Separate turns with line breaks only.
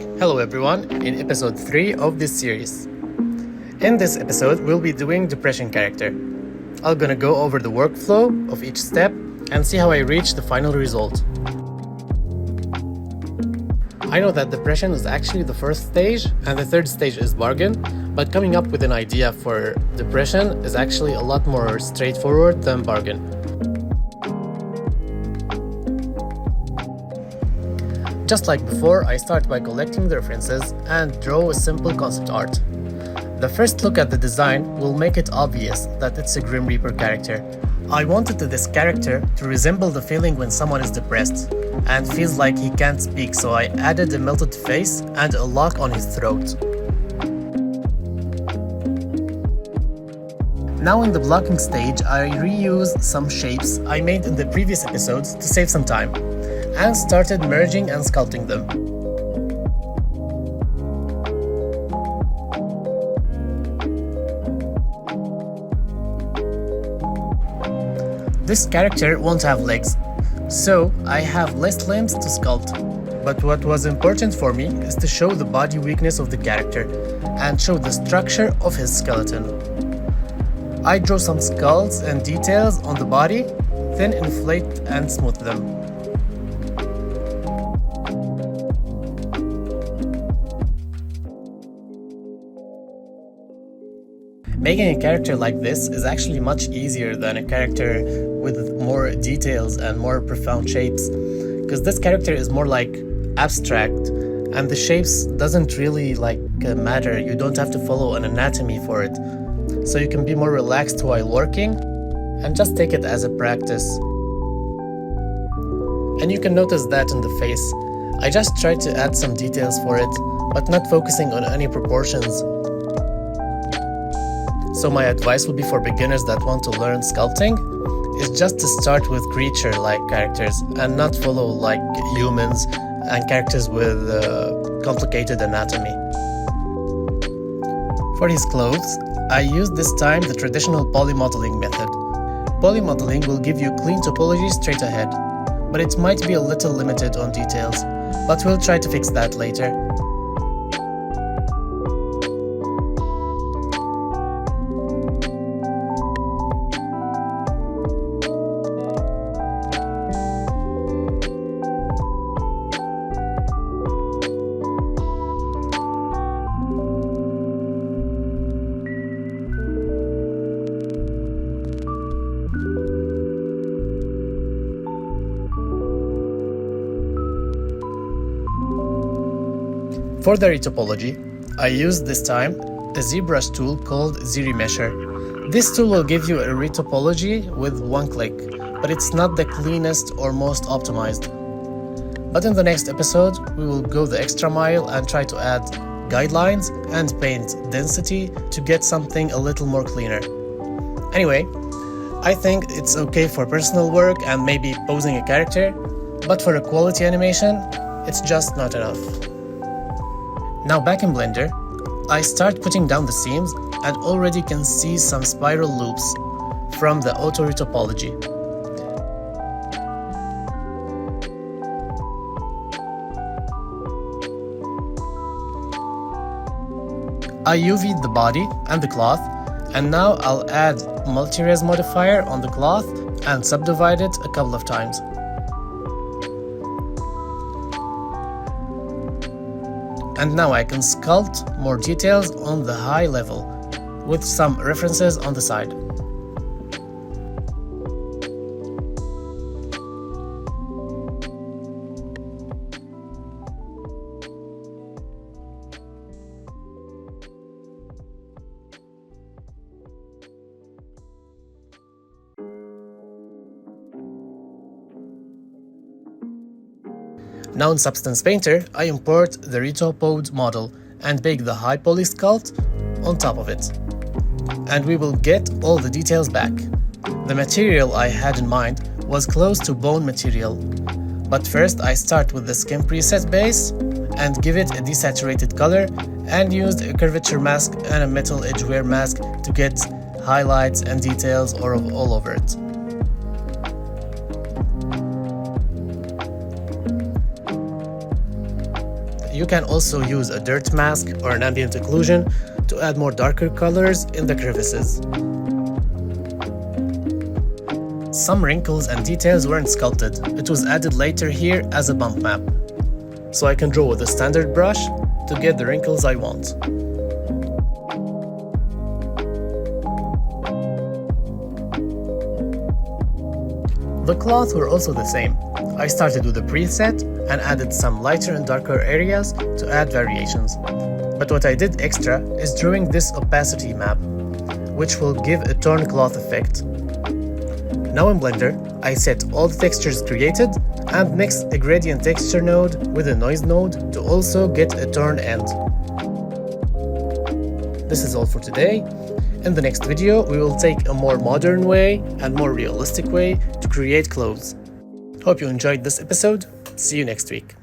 Hello everyone, in episode 3 of this series. In this episode, we'll be doing depression character. I'm gonna go over the workflow of each step and see how I reach the final result. I know that depression is actually the first stage and the third stage is bargain, but coming up with an idea for depression is actually a lot more straightforward than bargain. Just like before, I start by collecting the references and draw a simple concept art. The first look at the design will make it obvious that it's a Grim Reaper character. I wanted this character to resemble the feeling when someone is depressed and feels like he can't speak, so I added a melted face and a lock on his throat. Now in the blocking stage, I reused some shapes I made in the previous episodes to save some time, and started merging and sculpting them. This character won't have legs, so I have less limbs to sculpt. But what was important for me is to show the body weakness of the character and show the structure of his skeleton. I draw some skulls and details on the body, then inflate and smooth them. Making a character like this is actually much easier than a character with more details and more profound shapes, because this character is more like abstract and the shapes doesn't really matter. You don't have to follow an anatomy for it, so you can be more relaxed while working and just take it as a practice. And you can notice that in the face. I just tried to add some details for it, but not focusing on any proportions. So my advice would be for beginners that want to learn sculpting is just to start with creature-like characters and not follow like humans and characters with complicated anatomy. For his clothes, I used this time the traditional polymodeling method. Polymodeling will give you clean topology straight ahead, but it might be a little limited on details, but we'll try to fix that later. For the retopology, I used this time a ZBrush tool called ZRemesher. This tool will give you a retopology with one click, but it's not the cleanest or most optimized. But in the next episode, we will go the extra mile and try to add guidelines and paint density to get something a little more cleaner. Anyway, I think it's okay for personal work and maybe posing a character, but for a quality animation, it's just not enough. Now back in Blender, I start putting down the seams and already can see some spiral loops from the auto retopology. I UV'd the body and the cloth, and now I'll add multi-res modifier on the cloth and subdivide it a couple of times. And now I can sculpt more details on the high level with some references on the side. Now in Substance Painter, I import the retopode model and bake the high poly sculpt on top of it. And we will get all the details back. The material I had in mind was close to bone material, but first I start with the skin preset base and give it a desaturated color and used a curvature mask and a metal edge wear mask to get highlights and details all over it. you can also use a dirt mask or an ambient occlusion to add more darker colors in the crevices. Some wrinkles and details weren't sculpted, it was added later here as a bump map. So I can draw with a standard brush to get the wrinkles I want. The cloth were also the same. I started with a preset and added some lighter and darker areas to add variations. But what I did extra is drawing this opacity map, which will give a torn cloth effect. Now in Blender, I set all the textures created and mixed a gradient texture node with a noise node to also get a torn end. This is all for today. In the next video, we will take a more modern way and more realistic way to create clothes. Hope you enjoyed this episode. See you next week.